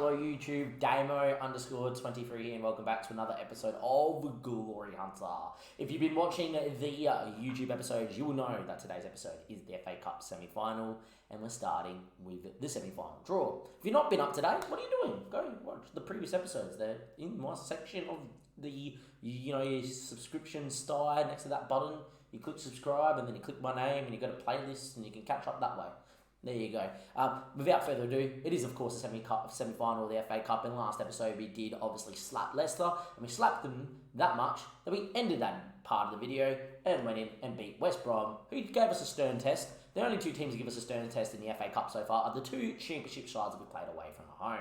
Hello YouTube, Damo_23 here and welcome back to another episode of Glory Hunter. If you've been watching the YouTube episodes, you will know that today's episode is the FA Cup semi-final and we're starting with the semi-final draw. If you've not been up to date, what are you doing? Go watch the previous episodes. They're in my section of the, your subscription star next to that button. You click subscribe and then you click my name and you go to playlist and you can catch up that way. There you go. Without further ado, it is of course the semi-final of the FA Cup. In the last episode, we did obviously slap Leicester, and we slapped them that much that we ended that part of the video and went in and beat West Brom, who gave us a stern test. The only two teams to give us a stern test in the FA Cup so far are the two championship sides that we played away from home.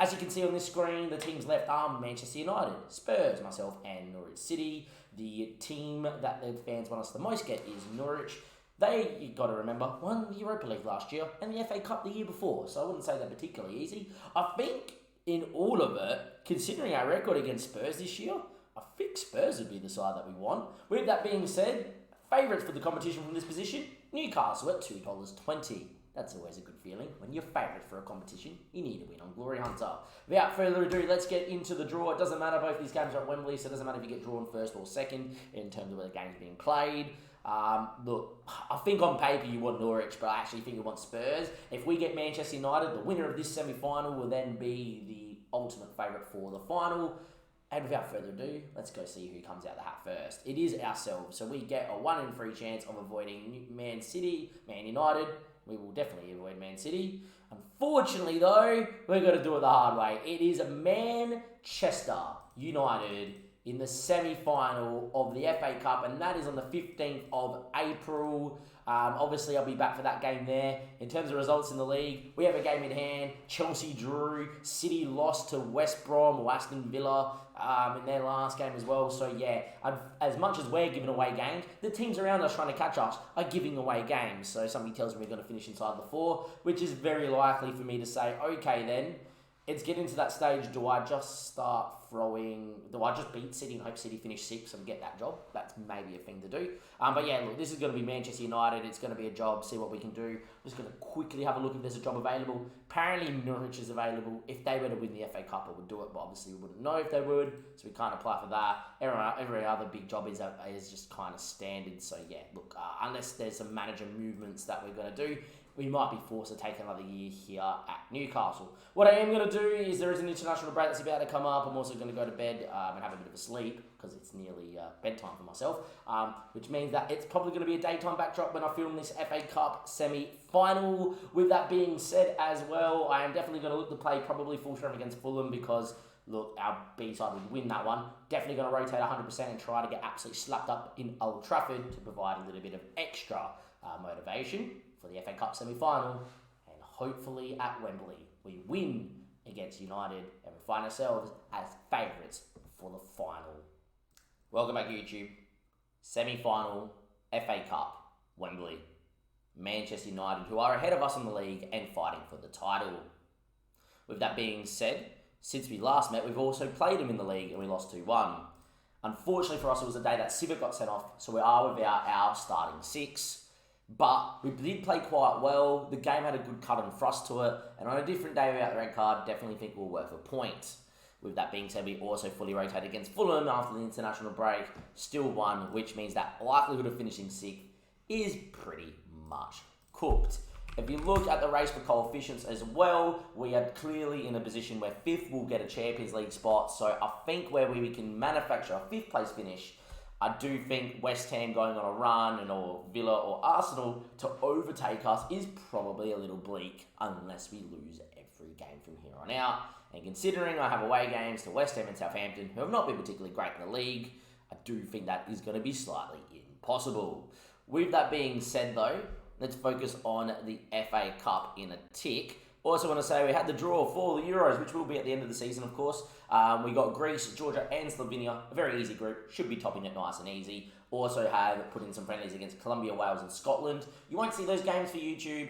As you can see on this screen, the teams left are Manchester United, Spurs, myself, and Norwich City. The team that the fans want us the most get is Norwich. They, you got to remember, won the Europa League last year and the FA Cup the year before, so I wouldn't say they're particularly easy. I think in all of it, considering our record against Spurs this year, I think Spurs would be the side that we want. With that being said, favourites for the competition from this position, Newcastle at $2.20. That's always a good feeling. When you're favourite for a competition, you need to win on Glory Hunter. Without further ado, let's get into the draw. It doesn't matter, both these games are at Wembley, so it doesn't matter if you get drawn first or second in terms of where the game's being played. Look, I think on paper you want Norwich, but I actually think you want Spurs. If we get Manchester United, the winner of this semi-final will then be the ultimate favourite for the final. And without further ado, let's go see who comes out the hat first. It is ourselves, so we get a 1 in 3 chance of avoiding Man United. We will definitely avoid Man City. Unfortunately, though, we're going to do it the hard way. It is Manchester United in the semi-final of the FA Cup, and that is on the 15th of April. Obviously, I'll be back for that game there. In terms of results in the league, we have a game in hand. Chelsea drew. City lost to West Brom or Aston Villa in their last game as well. So, yeah, as much as we're giving away games, the teams around us trying to catch us are giving away games. So, somebody tells me we're going to finish inside the 4, which is very likely for me to say, okay, then, it's getting to that stage, do I just beat City and hope City finish 6th and get that job? That's maybe a thing to do. But yeah, look, this is going to be Manchester United. It's going to be a job, see what we can do. I'm just going to quickly have a look if there's a job available. Apparently Norwich is available. If they were to win the FA Cup, I would do it, but obviously we wouldn't know if they would, so we can't apply for that. Every other big job is just kind of standard. So yeah, look, unless there's some manager movements that we're going to do, we might be forced to take another year here at Newcastle. What I am going to do is there is an international break that's about to come up. I'm also going to go to bed and have a bit of a sleep because it's nearly bedtime for myself, which means that it's probably going to be a daytime backdrop when I film this FA Cup semi-final. With that being said as well, I am definitely going to look to play probably full strength against Fulham because, look, our B-side would win that one. Definitely going to rotate 100% and try to get absolutely slapped up in Old Trafford to provide a little bit of extra motivation for the FA Cup semi-final, and hopefully at Wembley we win against United and we find ourselves as favourites for the final. Welcome back YouTube. Semi-final FA Cup, Wembley. Manchester United, who are ahead of us in the league and fighting for the title. With that being said, since we last met, we've also played them in the league and we lost 2-1. Unfortunately for us, it was the day that Civic got sent off, so we are without our starting 6. But we did play quite well. The game had a good cut and thrust to it. And on a different day without the red card, definitely think we'll worth a point. With that being said, we also fully rotated against Fulham after the international break. Still won, which means that likelihood of finishing 6th is pretty much cooked. If you look at the race for coefficients as well, we are clearly in a position where 5th will get a Champions League spot. So I think where we can manufacture a 5th place finish, I do think West Ham going on a run or Villa or Arsenal to overtake us is probably a little bleak unless we lose every game from here on out. And considering I have away games to West Ham and Southampton, who have not been particularly great in the league, I do think that is going to be slightly impossible. With that being said though, let's focus on the FA Cup in a tick. Also want to say we had the draw for the Euros, which will be at the end of the season, of course. We got Greece, Georgia, and Slovenia. A very easy group. Should be topping it nice and easy. Also have put in some friendlies against Colombia, Wales, and Scotland. You won't see those games for YouTube.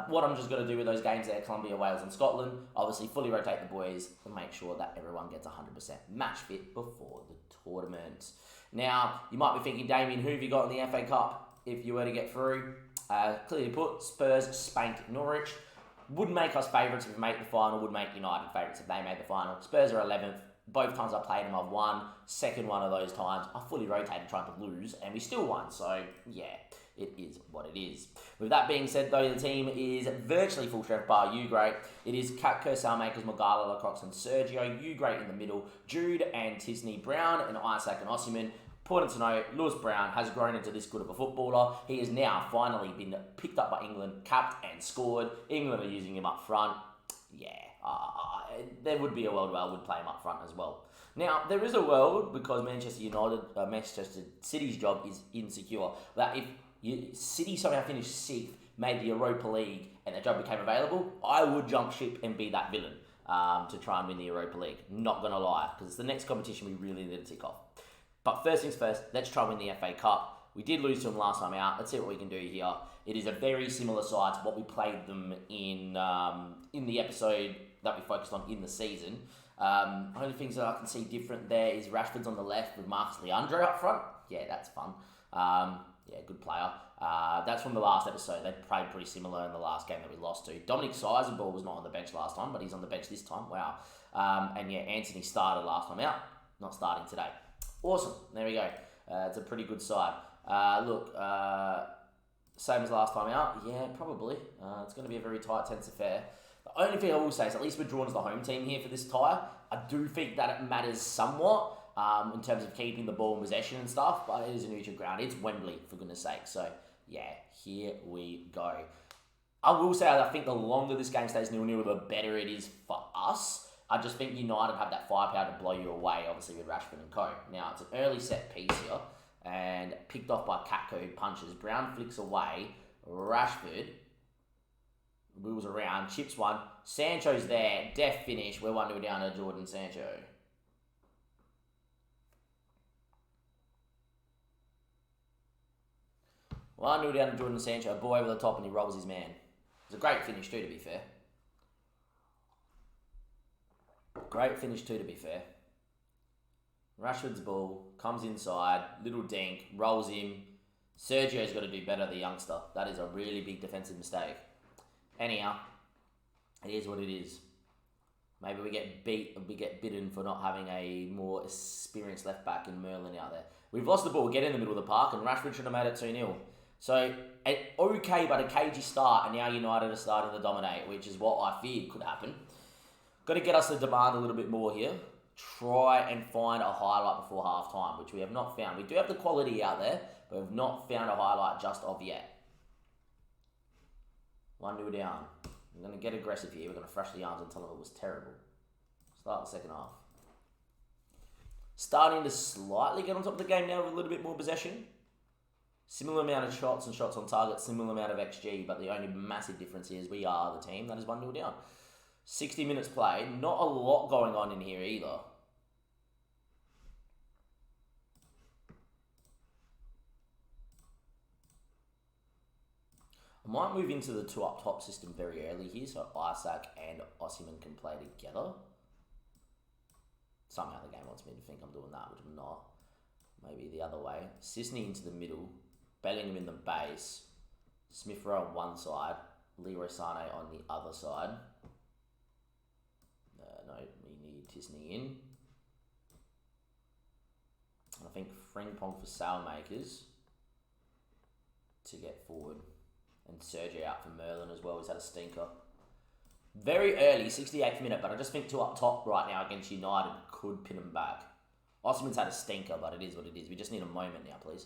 What I'm just going to do with those games there, Colombia, Wales, and Scotland, obviously fully rotate the boys and make sure that everyone gets 100% match fit before the tournament. Now, you might be thinking, Damien, who have you got in the FA Cup if you were to get through? Clearly put, Spurs spanked Norwich. Would make us favourites if we make the final, would make United favourites if they made the final. Spurs are 11th. Both times I played them, I've won. Second one of those times, I fully rotated trying to lose, and we still won. So, yeah, it is what it is. With that being said, though, the team is virtually full strength bar you great. It is Katko, Salmakers, Magala, Lacroix, and Sergio. You great in the middle. Jude and Tisney Brown and Isaac and Osimhen. Important to note, Lewis Brown has grown into this good of a footballer. He has now finally been picked up by England, capped and scored. England are using him up front. Yeah, there would be a world where I would play him up front as well. Now, there is a world, because Manchester City's job is insecure, that if City somehow finished 6th, made the Europa League, and their job became available, I would jump ship and be that villain to try and win the Europa League. Not going to lie, because it's the next competition we really need to tick off. But first things first, let's try and win the FA Cup. We did lose to them last time out. Let's see what we can do here. It is a very similar side to what we played them in the episode that we focused on in the season. Only things that I can see different there is Rashford's on the left with Marcus Leandro up front. Yeah, that's fun. Yeah, good player. That's from the last episode. They played pretty similar in the last game that we lost to. Dominic Sizeball was not on the bench last time, but he's on the bench this time. Wow. And yeah, Anthony started last time out. Not starting today. Awesome. There we go. It's a pretty good side. Same as last time out. Yeah, probably. It's going to be a very tight, tense affair. The only thing I will say is at least we're drawn as the home team here for this tie. I do think that it matters somewhat in terms of keeping the ball in possession and stuff, but it is a neutral ground. It's Wembley, for goodness sake. So, yeah, here we go. I will say I think the longer this game stays 0-0, the better it is for us. I just think United have that firepower to blow you away, obviously, with Rashford and co. Now, it's an early set piece here, and picked off by Katko, who punches. Brown flicks away. Rashford wheels around, chips one. Sancho's there. Def finish. We're 1-0 down to Jordan Sancho. One 0 down to Jordan Sancho. Ball over the top and he rolls his man. It's a great finish too, to be fair. Great finish too, to be fair. Rashford's ball comes inside. Little dink. Rolls him. Sergio's got to do better, the youngster. That is a really big defensive mistake. Anyhow, it is what it is. Maybe we get bitten for not having a more experienced left back in Merlin out there. We've lost the ball, get in the middle of the park, and Rashford should have made it 2-0. So, an okay but a cagey start, and now United are starting to dominate, which is what I feared could happen. Got to get us to demand a little bit more here. Try and find a highlight before half-time, which we have not found. We do have the quality out there, but we've not found a highlight just of yet. 1-0 down. I'm going to get aggressive here. We're going to thrash the arms and tell them it was terrible. Start the second half. Starting to slightly get on top of the game now with a little bit more possession. Similar amount of shots and shots on target, similar amount of XG, but the only massive difference is we are the team that is 1-0 down. 60 minutes played. Not a lot going on in here either. I might move into the two up top system very early here, so Isaac and Osimhen can play together. Somehow the game wants me to think I'm doing that, which I'm not. Maybe the other way. Sisney into the middle, Bellingham in the base, Smith Rowe on one side, Leroy Sané on the other side. No, we need Tisney in. I think Frimpong for Sailmakers to get forward. And Sergio out for Merlin as well. He's had a stinker. Very early, 68th minute, but I just think two up top right now against United could pin them back. Osimhen's had a stinker, but it is what it is. We just need a moment now, please.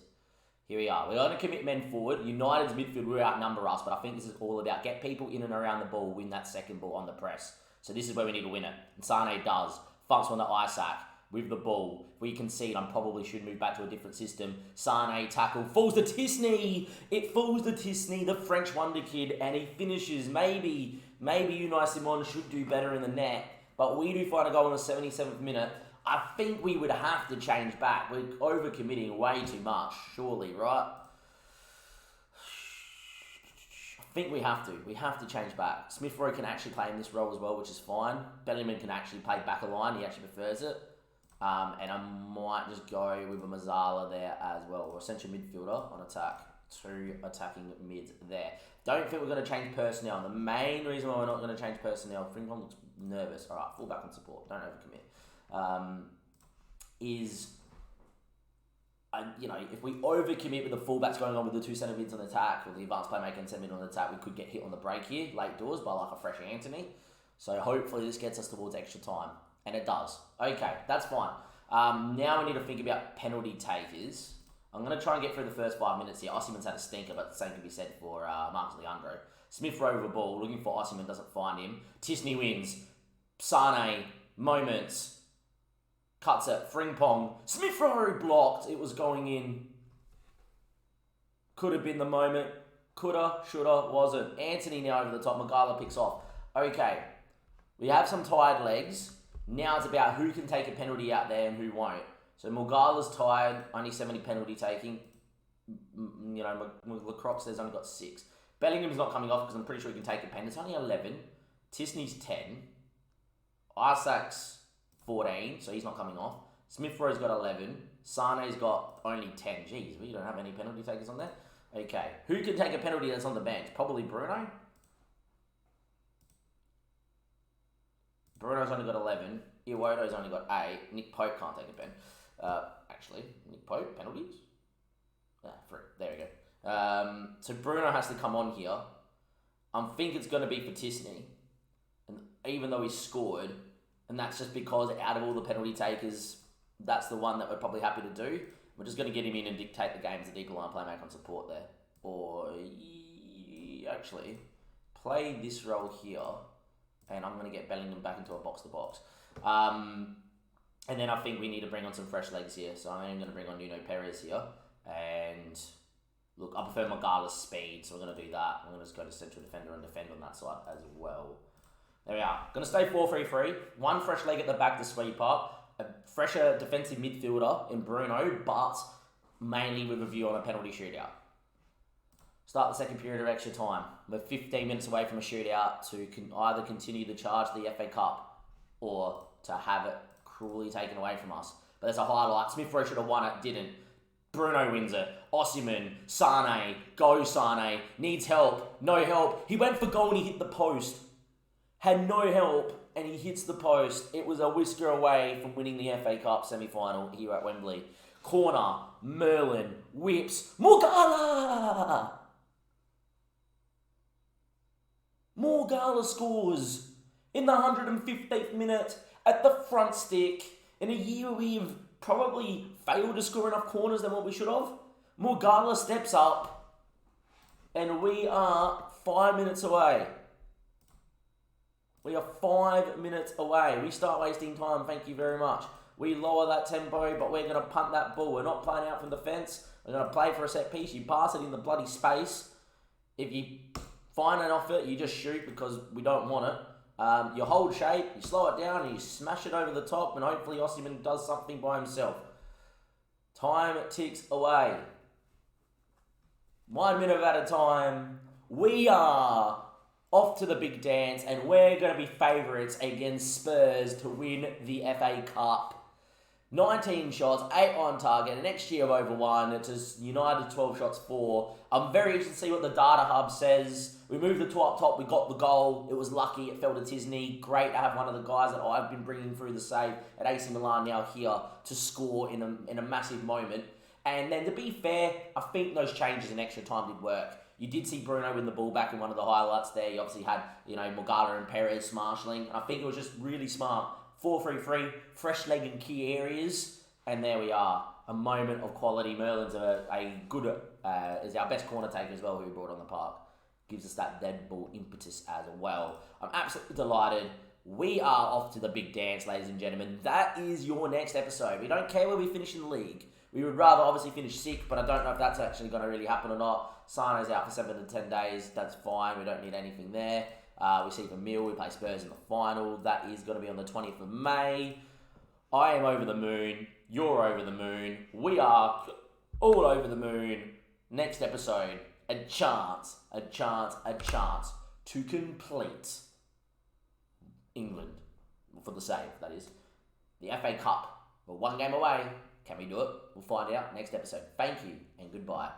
Here we are. We're going to commit men forward. United's midfield will outnumber us, but I think this is all about get people in and around the ball, win that second ball on the press. So this is where we need to win it. And Sané does. Funks on to Isaac with the ball. If we concede, I probably should move back to a different system. Sané tackle. Falls to Tisney. It falls to Tisney, the French wonder kid, and he finishes. Maybe Unai Simon should do better in the net, but we do find a goal in the 77th minute. I think we would have to change back. We're overcommitting way too much, surely, right? I think we have to. We have to change back. Smith Rowe can actually play in this role as well, which is fine. Bellingham can actually play back a line. He actually prefers it. And I might just go with a Mazzala there as well, or a central midfielder on attack two attacking mids there. Don't think we're going to change personnel. And the main reason why we're not going to change personnel, Frimpong looks nervous. All right, fullback on support. Don't overcommit. If we overcommit with the fullbacks going on with the two centre mids on attack, or the advanced playmaker and centre mid on attack, we could get hit on the break here, late doors, by like a fresh Anthony. So hopefully this gets us towards extra time. And it does. Okay, that's fine. Now we need to think about penalty takers. I'm going to try and get through the first 5 minutes here. Osimhen's had a stinker, but the same can be said for Marcus Leandro. Smith Rowe with the ball, looking for Osimhen, doesn't find him. Tisney wins. Sane, moments. Cuts it. Frimpong. Smith Rowe blocked. It was going in. Could have been the moment. Coulda, shoulda, wasn't. Anthony now over the top. Magala picks off. Okay. We have some tired legs. Now it's about who can take a penalty out there and who won't. So Morgala's tired, only 70 penalty taking. Lacroix there's only got 6. Bellingham's not coming off because I'm pretty sure he can take a pen. It's only 11. Tisney's 10. Isaac's 14, so he's not coming off. Smith Rowe's got 11. Sane's got only 10. Jeez, we don't have any penalty takers on there. Okay, who can take a penalty that's on the bench? Probably Bruno. Bruno's only got 11. Iwoto's only got 8. Nick Pope can't take a pen. Nick Pope, penalties? 3. There we go. So Bruno has to come on here. I think it's going to be for Tisney. And even though he scored, and that's just because out of all the penalty takers, that's the one that we're probably happy to do. We're just going to get him in and dictate the games at equal line playmaker on support there. Or actually, play this role here. And I'm going to get Bellingham back into a box-to-box. And then I think we need to bring on some fresh legs here. So I'm going to bring on Nuno Perez here. And look, I prefer Magala's speed, so we're going to do that. I'm going to just go to central defender and defend on that side as well. There we are. Going to stay 4-3-3. One fresh leg at the back to sweep up. A fresher defensive midfielder in Bruno, but mainly with a view on a penalty shootout. Start the second period of extra time. We're 15 minutes away from a shootout to either continue the charge to the FA Cup or to have it cruelly taken away from us. But there's a highlight. Smith Rowe should have won it, didn't. Bruno wins it. Osimhen, Sane, go Sane, needs help, no help. He went for goal and he hit the post. Had no help and he hits the post. It was a whisker away from winning the FA Cup semi-final here at Wembley. Corner, Merlin, whips, Morgala! Morgala scores in the 115th minute at the front stick in a year we've probably failed to score enough corners than what we should have. Morgala steps up and we are 5 minutes away. We are 5 minutes away. We start wasting time, thank you very much. We lower that tempo, but we're going to punt that ball. We're not playing out from defence. We're going to play for a set piece. You pass it in the bloody space. If you find an off it, you just shoot because we don't want it. You hold shape, you slow it down, and you smash it over the top, and hopefully Osimhen does something by himself. Time ticks away. 1 minute at a time. We are off to the big dance, and we're going to be favourites against Spurs to win the FA Cup. 19 shots, 8 on target, an XG of over 1. It's just United 12 shots 4. I'm very interested to see what the data hub says. We moved the two up top, we got the goal. It was lucky, it fell to Tisney. Great to have one of the guys that I've been bringing through the save at AC Milan now here to score in a massive moment. And then to be fair, I think those changes in extra time did work. You did see Bruno win the ball back in one of the highlights there. You obviously had, Morgala and Perez marshalling. And I think it was just really smart. 4-3-3, fresh leg in key areas. And there we are. A moment of quality. Merlin's is our best corner taker as well, who we brought on the park. Gives us that dead ball impetus as well. I'm absolutely delighted. We are off to the big dance, ladies and gentlemen. That is your next episode. We don't care where we finish in the league. We would rather obviously finish 6th, but I don't know if that's actually going to really happen or not. Sane's out for 7 to 10 days. That's fine. We don't need anything there. We see Vermeil. We play Spurs in the final. That is going to be on the 20th of May. I am over the moon. You're over the moon. We are all over the moon. Next episode, a chance to complete England, for the save, that is. The FA Cup. We're 1 game away. Can we do it? We'll find out next episode. Thank you and goodbye.